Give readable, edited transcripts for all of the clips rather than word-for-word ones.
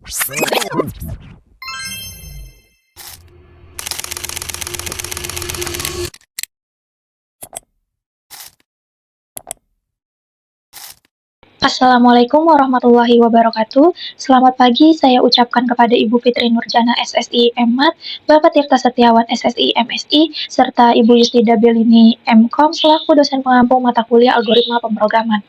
Assalamualaikum warahmatullahi wabarakatuh. Selamat pagi saya ucapkan kepada Ibu Fitri Nurjana SSI MMat, Bapak Tirta Setiawan SSI MSI, serta Ibu Yustida Belini MKom selaku dosen pengampu mata kuliah algoritma pemrograman.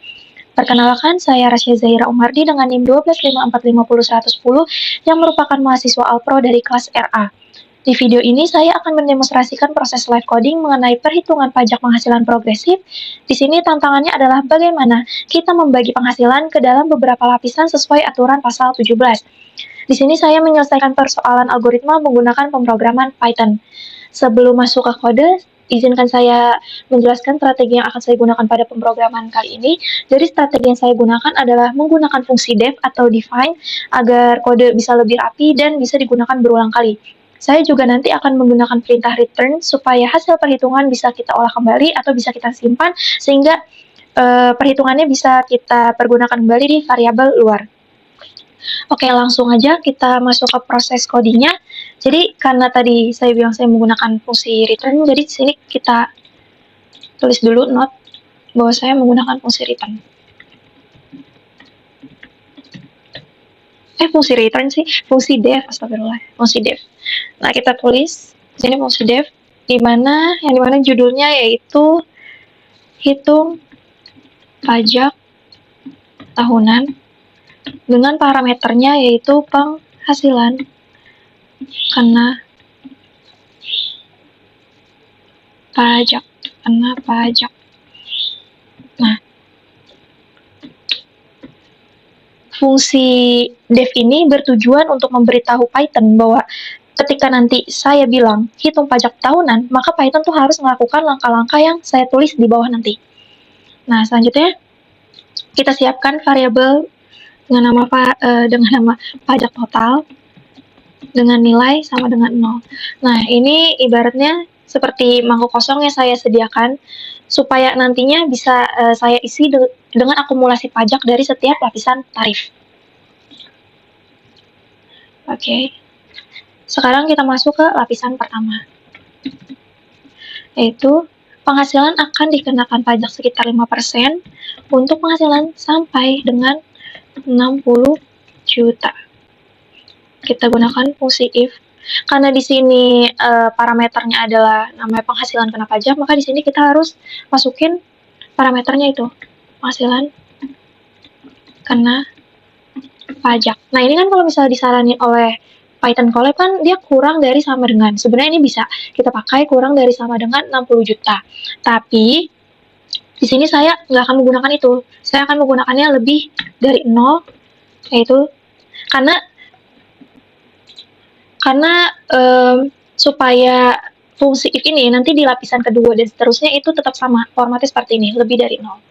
Perkenalkan, saya Rasya Zahira Umardi dengan NIM 125450110 yang merupakan mahasiswa Alpro dari kelas RA. Di video ini saya akan mendemonstrasikan proses live coding mengenai perhitungan pajak penghasilan progresif. Di sini tantangannya adalah bagaimana kita membagi penghasilan ke dalam beberapa lapisan sesuai aturan pasal 17. Di sini saya menyelesaikan persoalan algoritma menggunakan pemrograman Python. Sebelum masuk ke kode, izinkan saya menjelaskan strategi yang akan saya gunakan pada pemrograman kali ini. Jadi strategi yang saya gunakan adalah menggunakan fungsi def atau define agar kode bisa lebih rapi dan bisa digunakan berulang kali. Saya juga nanti akan menggunakan perintah return supaya hasil perhitungan bisa kita olah kembali atau bisa kita simpan sehingga perhitungannya bisa kita pergunakan kembali di variabel luar. Oke, langsung aja kita masuk ke proses codingnya. Jadi karena tadi saya bilang saya menggunakan fungsi return, jadi di sini kita tulis dulu note bahwa saya menggunakan fungsi return. Fungsi return sih, fungsi def, astagfirullah, fungsi def. Nah, kita tulis di sini fungsi def, yang dimana judulnya yaitu hitung pajak tahunan dengan parameternya yaitu penghasilan kena pajak. Nah, fungsi def ini bertujuan untuk memberitahu Python bahwa ketika nanti saya bilang hitung pajak tahunan, maka Python tuh harus melakukan langkah-langkah yang saya tulis di bawah nanti. Nah, selanjutnya kita siapkan variabel dengan nama pajak total dengan nilai sama dengan 0. Nah, ini ibaratnya seperti mangkok kosong yang saya sediakan supaya nantinya bisa saya isi dengan akumulasi pajak dari setiap lapisan tarif. Oke. Sekarang kita masuk ke lapisan pertama, yaitu penghasilan akan dikenakan pajak sekitar 5% untuk penghasilan sampai dengan 60 juta. Kita gunakan fungsi if. Karena di sini parameternya adalah namanya penghasilan kena pajak, maka di sini kita harus masukin parameternya itu, penghasilan kena pajak. Nah, ini kan kalau misalnya disaranin oleh Python Collab kan dia kurang dari sama dengan. Sebenarnya ini bisa kita pakai kurang dari sama dengan 60 juta. Tapi di sini saya nggak akan menggunakan itu. Saya akan menggunakannya lebih dari 0, yaitu karena supaya fungsi if ini nanti di lapisan kedua dan seterusnya itu tetap sama, formatnya seperti ini, lebih dari 0.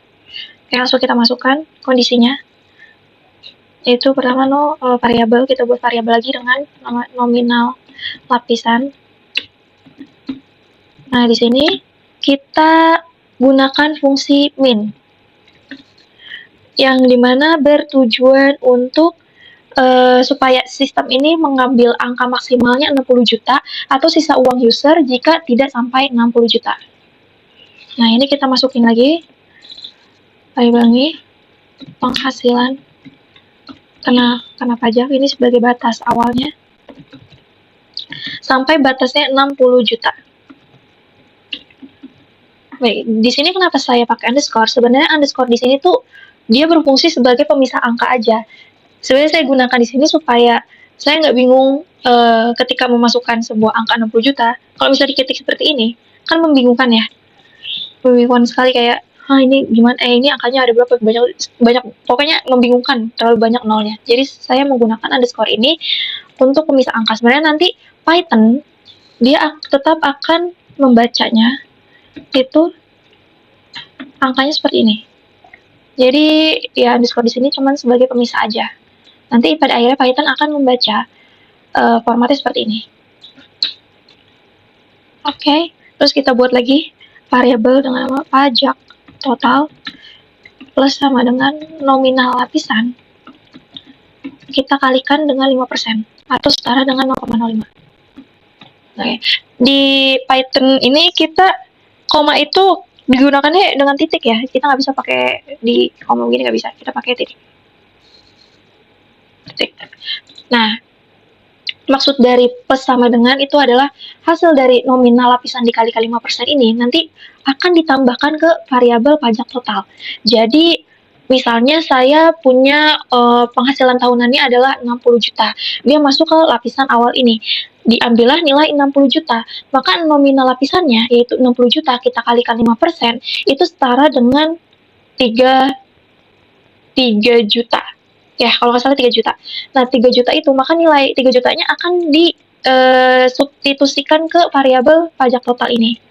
Oke, langsung kita masukkan kondisinya. Yaitu pertama variabel, kita buat variabel lagi dengan nominal lapisan. Nah, di sini kita gunakan fungsi min yang dimana bertujuan untuk supaya sistem ini mengambil angka maksimalnya 60 juta atau sisa uang user jika tidak sampai 60 juta. Nah, ini kita masukin lagi, saya ulangi, penghasilan kena pajak ini sebagai batas awalnya sampai batasnya 60 juta. Baik, di sini kenapa saya pakai underscore? Sebenarnya underscore di sini tuh dia berfungsi sebagai pemisah angka aja. Sebenarnya saya gunakan di sini supaya saya nggak bingung ketika memasukkan sebuah angka 60 juta. Kalau misalnya diketik seperti ini, kan membingungkan ya. Membingungkan sekali kayak, ini gimana? Ini angkanya ada berapa? Banyak, pokoknya membingungkan, terlalu banyak nolnya. Jadi saya menggunakan underscore ini untuk pemisah angka. Sebenarnya nanti Python dia tetap akan membacanya itu angkanya seperti ini. Jadi ya underscore di sini cuma sebagai pemisah aja. Nanti pada akhirnya Python akan membaca formatnya seperti ini. Oke, terus kita buat lagi variabel dengan nama pajak total plus sama dengan nominal lapisan kita kalikan dengan 5% atau setara dengan 0,05. Oke. Di Python ini kita koma itu digunakannya dengan titik ya. Kita nggak bisa pakai di koma begini, nggak bisa. Kita pakai titik. Nah, maksud dari plus sama dengan itu adalah hasil dari nominal lapisan dikalikan 5% ini nanti akan ditambahkan ke variabel pajak total. Jadi misalnya saya punya penghasilan tahunannya adalah 60 juta. Dia masuk ke lapisan awal ini. Diambillah nilai 60 juta. Maka nominal lapisannya yaitu 60 juta kita kalikan 5% itu setara dengan 3 juta. Ya, kalau nggak salah 3 juta. Nah, 3 juta itu, maka nilai 3 jutanya akan disubstitusikan ke variabel pajak total ini.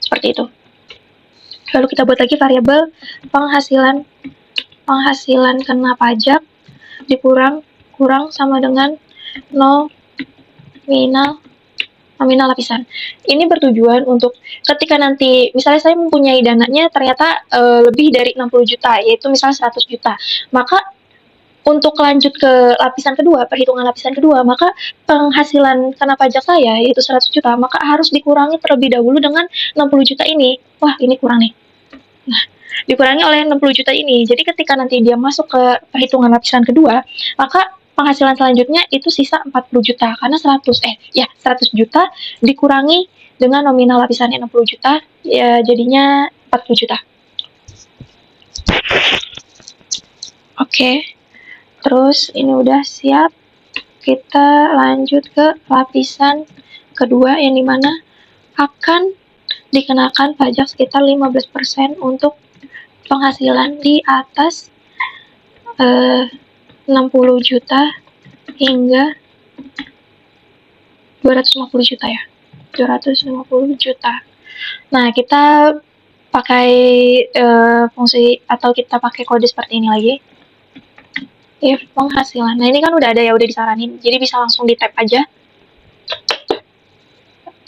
Seperti itu. Lalu kita buat lagi variabel penghasilan kena pajak dikurang sama dengan nominal lapisan. Ini bertujuan untuk ketika nanti misalnya saya mempunyai dananya ternyata lebih dari 60 juta, yaitu misalnya 100 juta. Maka untuk lanjut ke lapisan kedua, perhitungan lapisan kedua, maka penghasilan kena pajak saya yaitu 100 juta, maka harus dikurangi terlebih dahulu dengan 60 juta ini. Wah, ini kurang nih. Nah, dikurangi oleh 60 juta ini. Jadi ketika nanti dia masuk ke perhitungan lapisan kedua, maka penghasilan selanjutnya itu sisa 40 juta karena 100 juta dikurangi dengan nominal lapisannya 60 juta, ya jadinya 40 juta. Oke. Terus ini udah siap, kita lanjut ke lapisan kedua yang dimana akan dikenakan pajak sekitar 15% untuk penghasilan di atas 60 juta hingga 250 juta ya, 250 juta. Nah, kita pakai fungsi atau kita pakai kode seperti ini lagi. If penghasilan. Nah, ini kan udah ada ya, udah disaranin. Jadi bisa langsung di tab aja.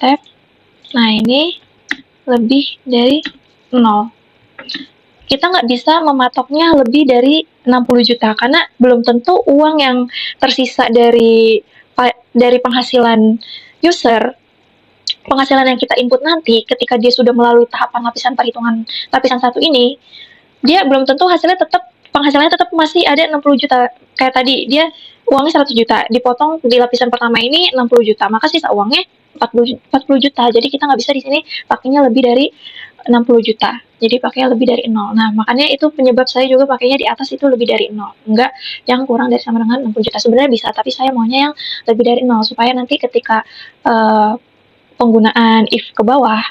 Tab. Nah, ini lebih dari 0. Kita nggak bisa mematoknya lebih dari 60 juta karena belum tentu uang yang tersisa dari penghasilan user, penghasilan yang kita input nanti ketika dia sudah melalui tahapan lapisan perhitungan lapisan 1 ini, dia belum tentu hasilnya penghasilannya tetap masih ada 60 juta. Kayak tadi, dia uangnya 100 juta, dipotong di lapisan pertama ini 60 juta, maka sisa uangnya 40 juta. Jadi kita nggak bisa di sini pakainya lebih dari 60 juta. Jadi pakainya lebih dari 0. Nah, makanya itu penyebab saya juga pakainya di atas itu lebih dari 0. Enggak yang kurang dari sama dengan 60 juta. Sebenarnya bisa, tapi saya maunya yang lebih dari 0 supaya nanti ketika penggunaan if ke bawah,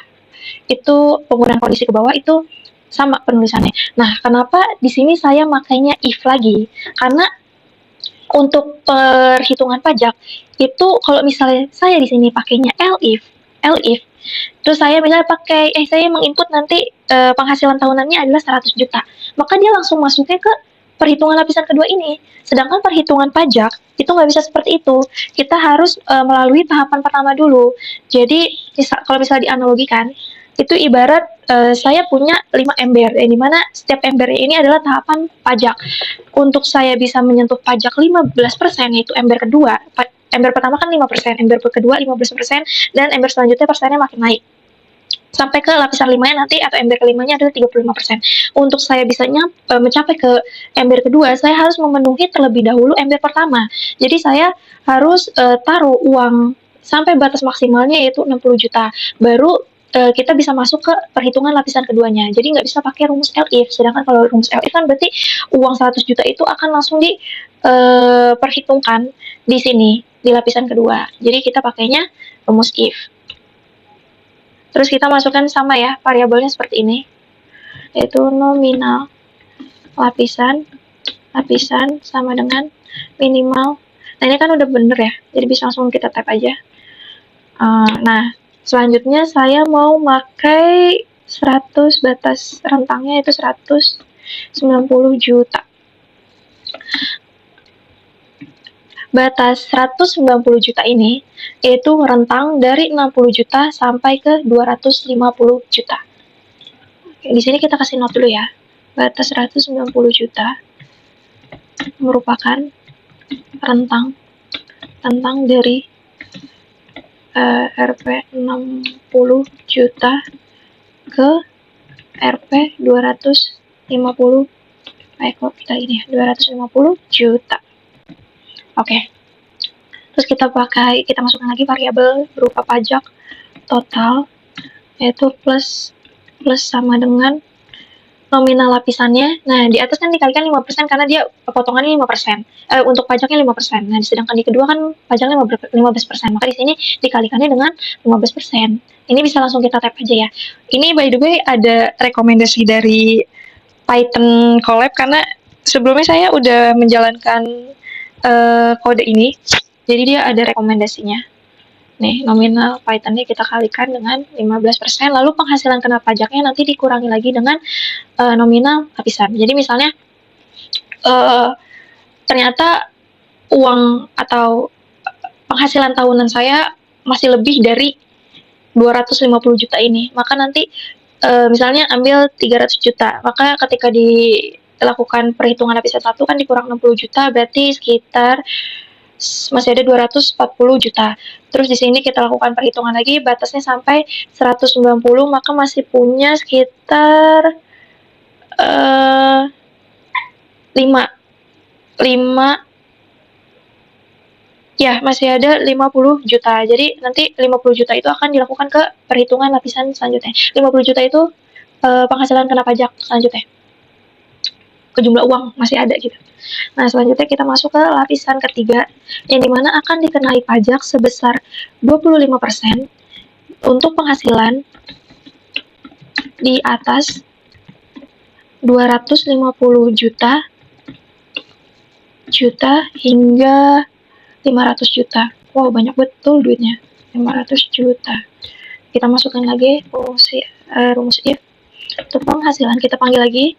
itu penggunaan kondisi ke bawah itu sama penulisannya. Nah, kenapa di sini saya makainya if lagi? Karena untuk perhitungan pajak itu kalau misalnya saya di sini pakainya elif, terus saya misalnya saya menginput nanti penghasilan tahunannya adalah 100 juta, maka dia langsung masuknya ke perhitungan lapisan kedua ini. Sedangkan perhitungan pajak itu nggak bisa seperti itu. Kita harus melalui tahapan pertama dulu. Jadi kalau misalnya dianalogikan, itu ibarat saya punya 5 ember, yang dimana setiap embernya ini adalah tahapan pajak. Untuk saya bisa menyentuh pajak 15%, yaitu ember kedua, ember pertama kan 5%, ember kedua 15%, dan ember selanjutnya persennya makin naik. Sampai ke lapisan 5-nya nanti, atau ember kelimanya adalah 35%. Untuk saya bisa mencapai ke ember kedua, saya harus memenuhi terlebih dahulu ember pertama. Jadi saya harus taruh uang sampai batas maksimalnya yaitu 60 juta. Baru kita bisa masuk ke perhitungan lapisan keduanya. Jadi nggak bisa pakai rumus elif. Sedangkan kalau rumus elif kan berarti uang 100 juta itu akan langsung diperhitungkan di sini, di lapisan kedua. Jadi kita pakainya rumus if. Terus kita masukkan sama ya, variabelnya seperti ini, yaitu nominal lapisan sama dengan minimal. Nah, ini kan udah bener ya, jadi bisa langsung kita tap aja. Nah, selanjutnya saya mau pakai 100, batas rentangnya itu 190 juta. Batas 190 juta ini yaitu rentang dari 60 juta sampai ke 250 juta. Oke, di sini kita kasih note dulu ya. Batas 190 juta merupakan rentang dari Rp 60 juta ke Rp 250 kok kita ini 250 juta. Oke. Terus kita masukkan lagi variabel berupa pajak total, yaitu plus sama dengan nominal lapisannya. Nah, di atas kan dikalikan 5% karena dia potongannya 5%. Untuk pajaknya 5%. Nah, sedangkan di kedua kan pajaknya 15%. Maka di sini dikalikannya dengan 15%. Ini bisa langsung kita tap aja ya. Ini by the way ada rekomendasi dari Python Collab karena sebelumnya saya udah menjalankan kode ini. Jadi dia ada rekomendasinya. Nih, nominal Python-nya kita kalikan dengan 15%, lalu penghasilan kena pajaknya nanti dikurangi lagi dengan nominal lapisan. Jadi misalnya ternyata uang atau penghasilan tahunan saya masih lebih dari 250 juta ini, maka nanti misalnya ambil 300 juta, maka ketika dilakukan perhitungan lapisan 1 kan dikurang 60 juta, berarti sekitar masih ada 240 juta. Terus di sini kita lakukan perhitungan lagi, batasnya sampai 190, maka masih punya sekitar 5 ya, masih ada 50 juta. Jadi nanti 50 juta itu akan dilakukan ke perhitungan lapisan selanjutnya. 50 juta itu penghasilan kena pajak selanjutnya. Ke jumlah uang masih ada gitu. Nah, selanjutnya kita masuk ke lapisan ketiga, yang dimana akan dikenai pajak sebesar 25% untuk penghasilan di atas 250 juta hingga 500 juta. Wow, banyak betul duitnya. 500 juta. Kita masukkan lagi rumus if. Untuk penghasilan kita panggil lagi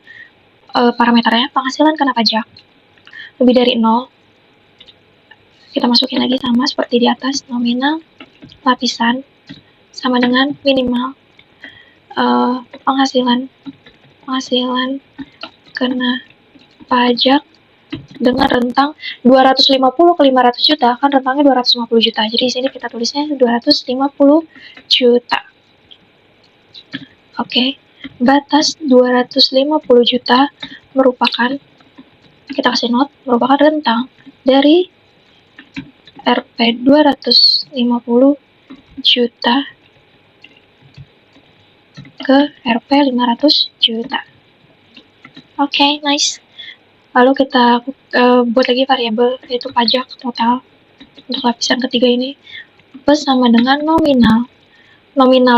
parameternya penghasilan kena pajak lebih dari 0. Kita masukin lagi sama seperti di atas, nominal lapisan sama dengan minimal penghasilan kena pajak dengan rentang 250 ke 500 juta, kan rentangnya 250 juta. Jadi di sini kita tulisnya 250 juta. Oke. Batas 250 juta merupakan, kita kasih note, merupakan rentang dari Rp 250 juta ke Rp 500 juta. Oke, nice. Lalu kita buat lagi variabel, yaitu pajak total untuk lapisan ketiga ini plus sama dengan nominal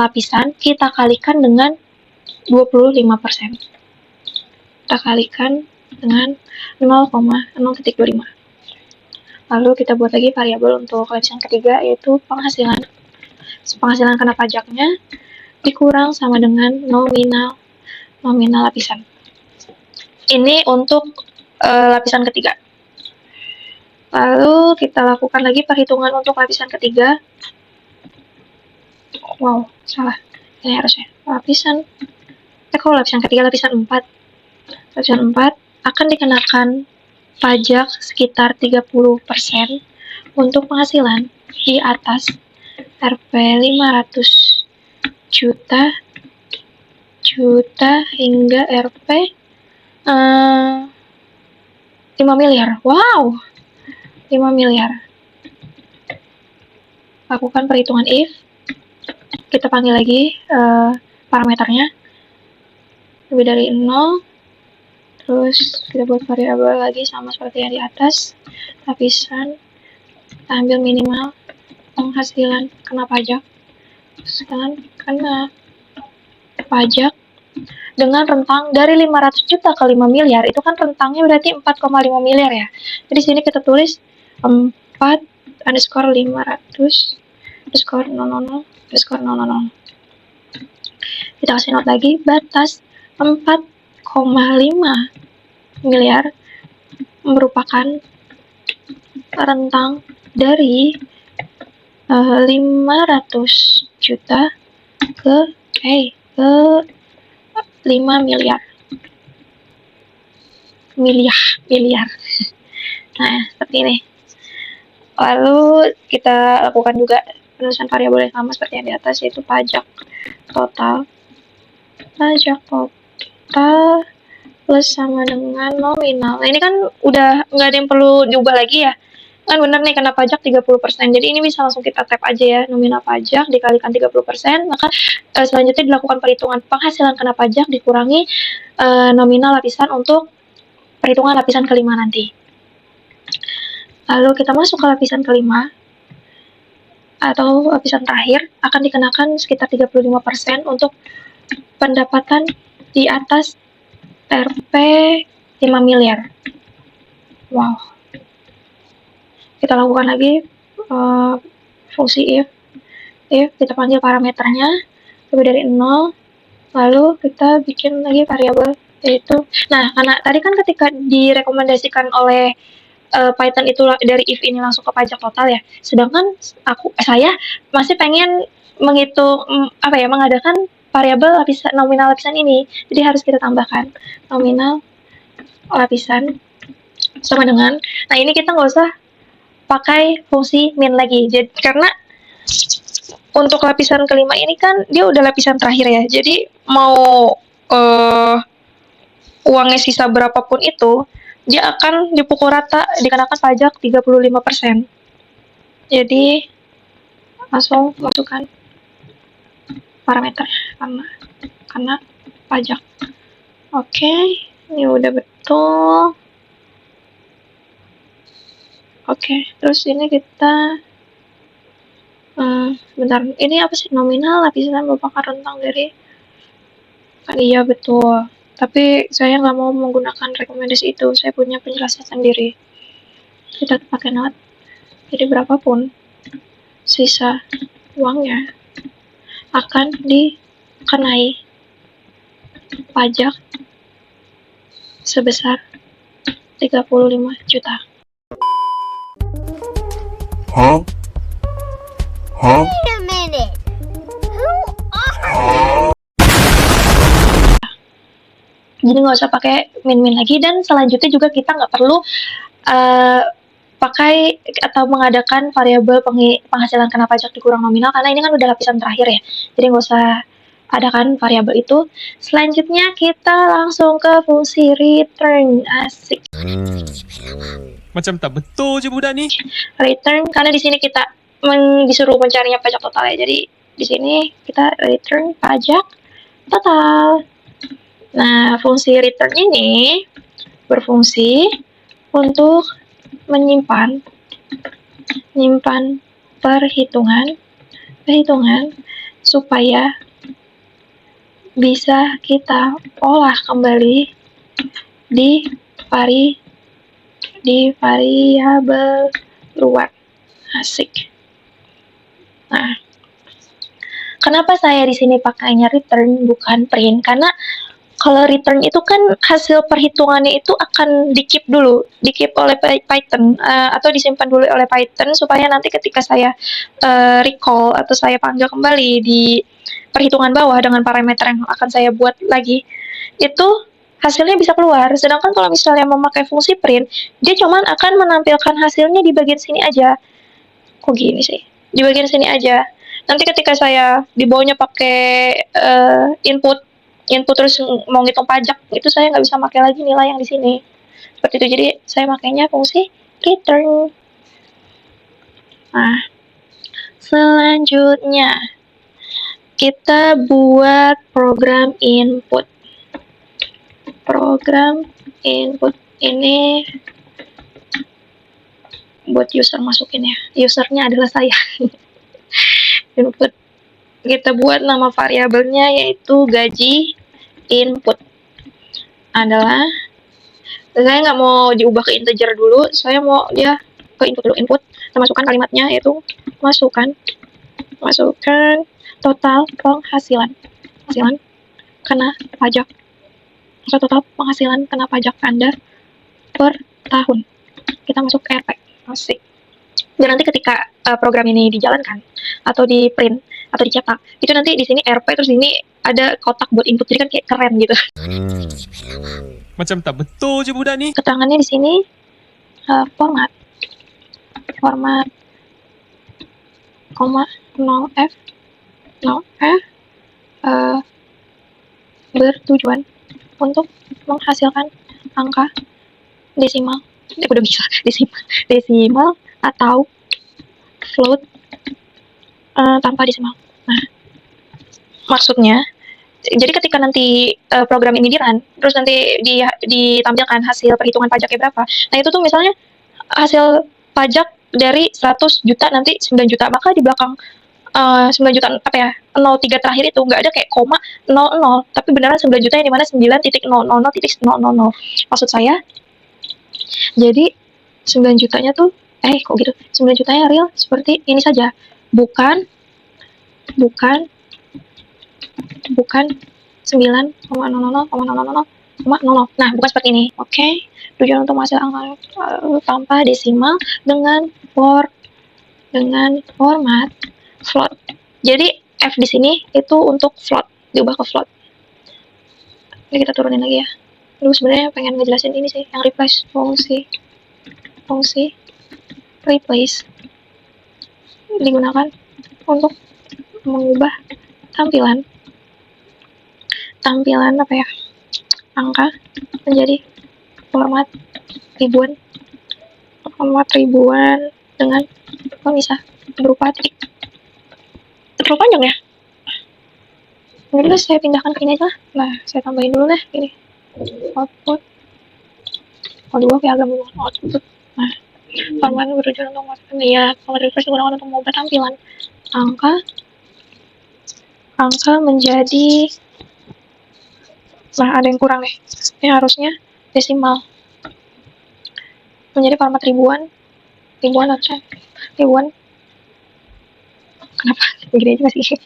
lapisan kita kalikan dengan 25%. Kita kalikan dengan 0,0.25. Lalu kita buat lagi variabel untuk lapisan ketiga, yaitu penghasilan kena pajaknya dikurang sama dengan nominal lapisan. Ini untuk lapisan ketiga. Lalu kita lakukan lagi perhitungan untuk lapisan ketiga. Wow, salah. Ini harusnya lapisan ketiga, lapisan 4. Lapisan 4 akan dikenakan pajak sekitar 30% untuk penghasilan di atas Rp 500 juta hingga Rp 5 miliar. Wow, 5 miliar. Lakukan perhitungan if. Kita panggil lagi parameternya lebih dari 0. Terus kita buat variabel lagi sama seperti yang di atas. Lapisan, kita ambil minimal penghasilan kena pajak. Kena pajak dengan rentang dari 500 juta ke 5 miliar, itu kan rentangnya berarti 4,5 miliar ya. Jadi sini kita tulis 4_500_000. Kita kasih note lagi, batas 4,5 miliar merupakan rentang dari 500 juta ke 5 miliar. Miliar. Nah, seperti ini. Lalu kita lakukan juga penulisan variabel yang sama seperti yang di atas, yaitu pajak total. Pajak total plus sama dengan nominal. Nah, ini kan udah nggak ada yang perlu diubah lagi ya. Kan bener nih, kena pajak 30%. Jadi ini bisa langsung kita tap aja ya, nominal pajak dikalikan 30%, maka selanjutnya dilakukan perhitungan penghasilan kena pajak dikurangi nominal lapisan untuk perhitungan lapisan kelima nanti. Lalu kita masuk ke lapisan kelima atau lapisan terakhir, akan dikenakan sekitar 35% untuk pendapatan di atas Rp 5 miliar. Wow. Kita lakukan lagi fungsi if kita panggil parameternya lebih dari 0, lalu kita bikin lagi variabel yaitu, nah karena tadi kan ketika direkomendasikan oleh Python itu dari if ini langsung ke pajak total ya, sedangkan saya masih pengen menghitung mengadakan variabel nominal lapisan ini, jadi harus kita tambahkan nominal lapisan sama dengan, nah ini kita nggak usah pakai fungsi min lagi, jadi karena untuk lapisan kelima ini kan dia udah lapisan terakhir ya, jadi mau uangnya sisa berapapun itu, dia akan dipukul rata, dikenakan pajak 35%. Jadi langsung masukkan parameter karena pajak. Oke, ini udah betul. Oke, terus ini kita bentar, ini apa sih, nominal lapisan merupakan rentang dari, iya betul, tapi saya nggak mau menggunakan rekomendasi itu, saya punya penjelasan sendiri. Kita pakai not, jadi berapapun sisa uangnya akan dikenai pajak sebesar 35 juta. Wait a minute. Who are Jadi nggak usah pakai min-min lagi, dan selanjutnya juga kita nggak perlu pakai atau mengadakan variabel penghasilan kena pajak dikurang nominal, karena ini kan udah lapisan terakhir ya, jadi nggak usah adakan variabel itu. Selanjutnya kita langsung ke fungsi return. Asik. Macam tak betul je budak ni. Return, karena di sini kita disuruh mencarinya pajak total ya, jadi di sini kita return pajak total. Nah, fungsi return ini berfungsi untuk menyimpan perhitungan supaya bisa kita olah kembali di variabel luar. Asik. Nah, kenapa saya di sini pakainya return bukan print? Karena kalau return itu kan hasil perhitungannya itu akan di-keep oleh Python, atau disimpan dulu oleh Python, supaya nanti ketika saya recall atau saya panggil kembali di perhitungan bawah dengan parameter yang akan saya buat lagi, itu hasilnya bisa keluar. Sedangkan kalau misalnya memakai fungsi print, dia cuman akan menampilkan hasilnya di bagian sini aja. Kok gini sih? Di bagian sini aja. Nanti ketika saya di bawahnya pakai input terus mau ngitung pajak, itu saya nggak bisa pakai lagi nilai yang di sini. Seperti itu, jadi saya makainya fungsi return. Nah, selanjutnya kita buat program input. Program input ini buat user masukin ya. Usernya adalah saya. Input. Kita buat nama variabelnya yaitu gaji input. Adalah, saya nggak mau diubah ke integer dulu, saya mau dia ke input dulu. Input, kita masukkan kalimatnya yaitu masukkan total penghasilan kena pajak, atau total penghasilan kena pajak Anda per tahun. Kita masuk ke RP. Asik. Dan nanti ketika program ini dijalankan atau di print atau dicetak, itu nanti di sini RP, terus ini ada kotak buat input, jadi kan kayak keren gitu. Macam tak betul je budak ni. Keterangannya di sini format format, 0F, 0F bertujuan untuk menghasilkan angka desimal. Udah bisa desimal atau float tanpa desimal. Nah, maksudnya, jadi ketika nanti program ini di-run, terus nanti ditampilkan hasil perhitungan pajaknya berapa. Nah, itu tuh misalnya hasil pajak dari 100 juta nanti 9 juta, maka di belakang 9 juta apa ya, 03 terakhir itu nggak ada kayak koma 00, tapi beneran 9 juta yang dimana 9.000.000. Maksud saya, jadi 9 jutanya tuh kok gitu, 9 jutanya real seperti ini saja, bukan 9,000,000,000. Nah, bukan seperti ini. Oke. Tujuan untuk menghasilkan angka tanpa desimal dengan format float. Jadi F di sini itu untuk float, diubah ke float. Ini kita turunin lagi ya. Lu sebenarnya pengen ngejelasin ini sih, yang replace, fungsi replace digunakan untuk mengubah tampilan apa ya, angka menjadi format ribuan dengan pemisah berupa titik. Terlalu panjang ya. Udah, saya pindahkan ke ini aja. Nah, saya tambahin dulu deh ini. Output. Agak bingung. Output. Nah, format bertujuan untuk menghasilkan format refresh digunakan untuk mengubah tampilan angka menjadi, ada yang kurang nih. Ini harusnya desimal. Menjadi format ribuan harusnya ribuan. Kenapa? Begini aja masih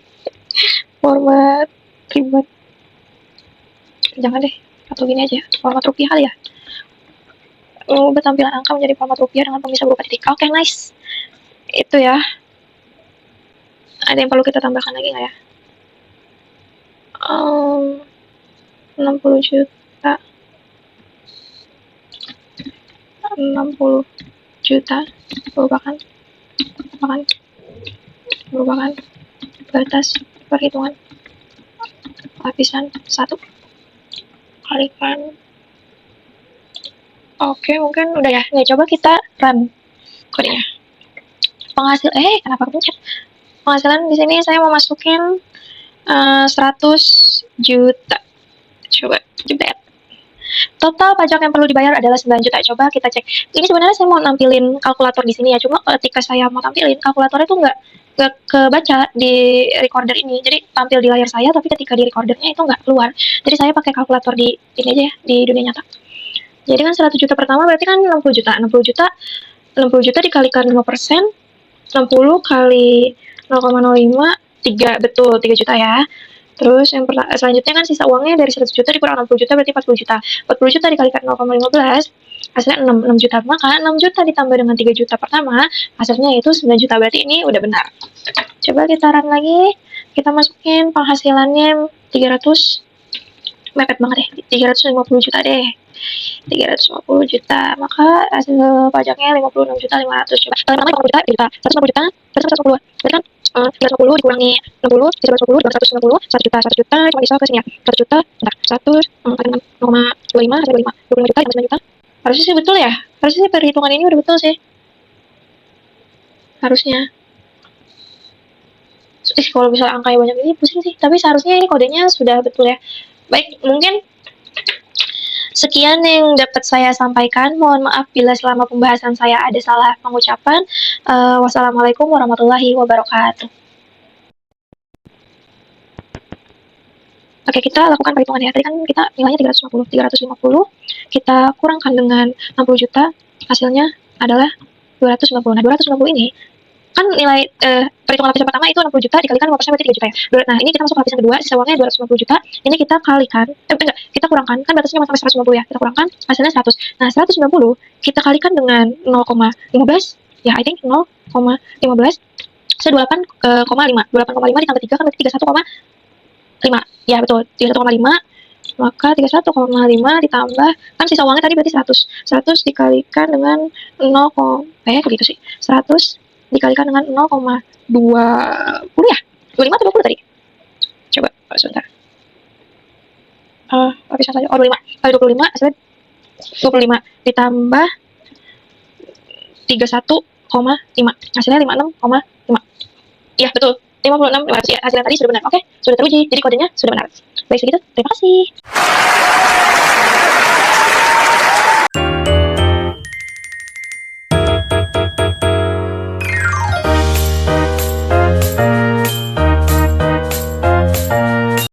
format ribuan. Jangan deh, atau gini aja, format rupiah kali ya. Mengubah tampilan angka menjadi format rupiah dengan pemisah berupa titik. Oke, nice. Itu ya. Ada yang perlu kita tambahkan lagi nggak ya? 60 juta 60 juta merupakan batas perhitungan lapisan 1 kalikan. Oke, mungkin udah ya. Nih, coba kita run kodenya. Kenapa kepencet? Penghasilan di sini saya mau masukin 100 juta. Coba jebret. Total pajak yang perlu dibayar adalah 9 juta. Coba kita cek. Ini sebenarnya saya mau nampilin kalkulator di sini ya. Cuma ketika saya mau tampilin, kalkulatornya itu nggak kebaca di recorder ini. Jadi tampil di layar saya, tapi ketika di recordernya itu nggak keluar. Jadi saya pakai kalkulator di ini aja ya, di dunia nyata. Jadi kan 100 juta pertama berarti kan 60 juta. 60 juta dikalikan 5%. 60 kali 0,05, 3, betul, 3 juta ya. Terus yang selanjutnya kan sisa uangnya dari 100 juta dikurang 60 juta berarti 40 juta. 40 juta dikalikan 0,15, hasilnya 6 juta. Maka 6 juta ditambah dengan 3 juta pertama, hasilnya itu 9 juta. Berarti ini udah benar. Coba kita run lagi. Kita masukin penghasilannya 300, mepet banget deh, 350 juta deh. 350 juta, maka hasil pajaknya 56.500. Coba kalau 50 juta, 150 juta, 150. Berarti kan 350 dikurangi 60, 350 dikurangi 150, 1 juta cuma bisa ke sini ya. 1 juta, bentar, 1,25, 25 juta, 9 juta. Harusnya sih betul ya. Harusnya sih perhitungan ini udah betul sih. Harusnya. Kalau misalnya angkanya banyak ini pusing sih. Tapi seharusnya ini kodenya sudah betul ya. Baik, mungkin sekian yang dapat saya sampaikan. Mohon maaf bila selama pembahasan saya ada salah pengucapan. Wassalamualaikum warahmatullahi wabarakatuh. Oke, kita lakukan perhitungan ya. Tadi kan kita nilainya 350. Kita kurangkan dengan 60 juta. Hasilnya adalah 290. Nah, 290 ini kan nilai perhitungan lapisan pertama itu 60 juta dikalikan 5% berarti 3 juta ya. Nah, ini kita masuk ke lapisan kedua, sisa uangnya 290 juta. Ini kita kalikan, kita kurangkan, kan batasnya sampai 190 ya. Kita kurangkan, hasilnya 100. Nah, 190 kita kalikan dengan 0,15, ya I think 0,15. Saya 28,5. 28,5 ditambah 3 kan berarti 31,5. Ya, betul. 31,5 Maka 31,5 ditambah, kan sisa uangnya tadi berarti 100. 100 dikalikan dengan 0, begitu sih. 100 dikalikan dengan 0,20 ya? 25 atau 20 tadi? Coba, sebentar. Habisan saja. 25. Kali 25 hasilnya 25 ditambah 31,5. Hasilnya 56,5. Iya, betul. 56,500 ya. Hasilnya tadi sudah benar. Oke, sudah teruji. Jadi kodenya sudah benar. Baik, segitu. Terima kasih.